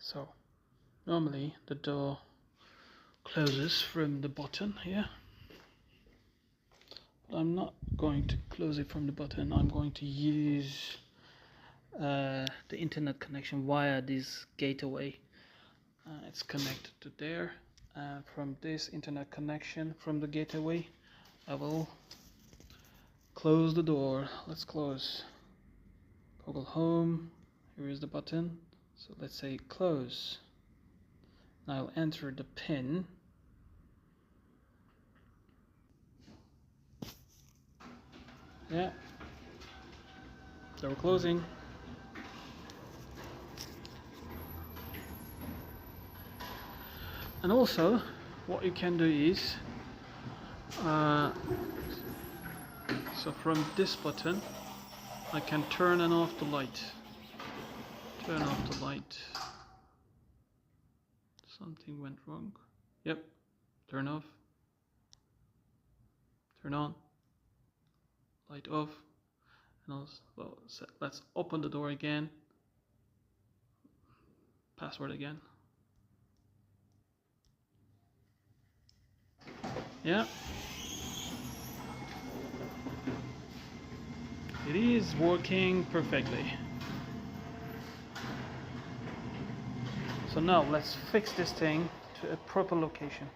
So normally the door closes from the button here, but I'm not going to close it from the button. I'm going to use the internet connection via this gateway. It's connected to there. From this internet connection from the gateway, I will close the door. Let's close. Google Home. Here is the button. So let's say close. Now I'll enter the PIN. Yeah. So we're closing. And also, what you can do is, so from this button, I can turn and off the light. Turn off the light. Something went wrong. Yep. Turn off. Turn on. Light off. And also, well, let's open the door again. Password again. Yeah. It is working perfectly. So now let's fix this thing to a proper location.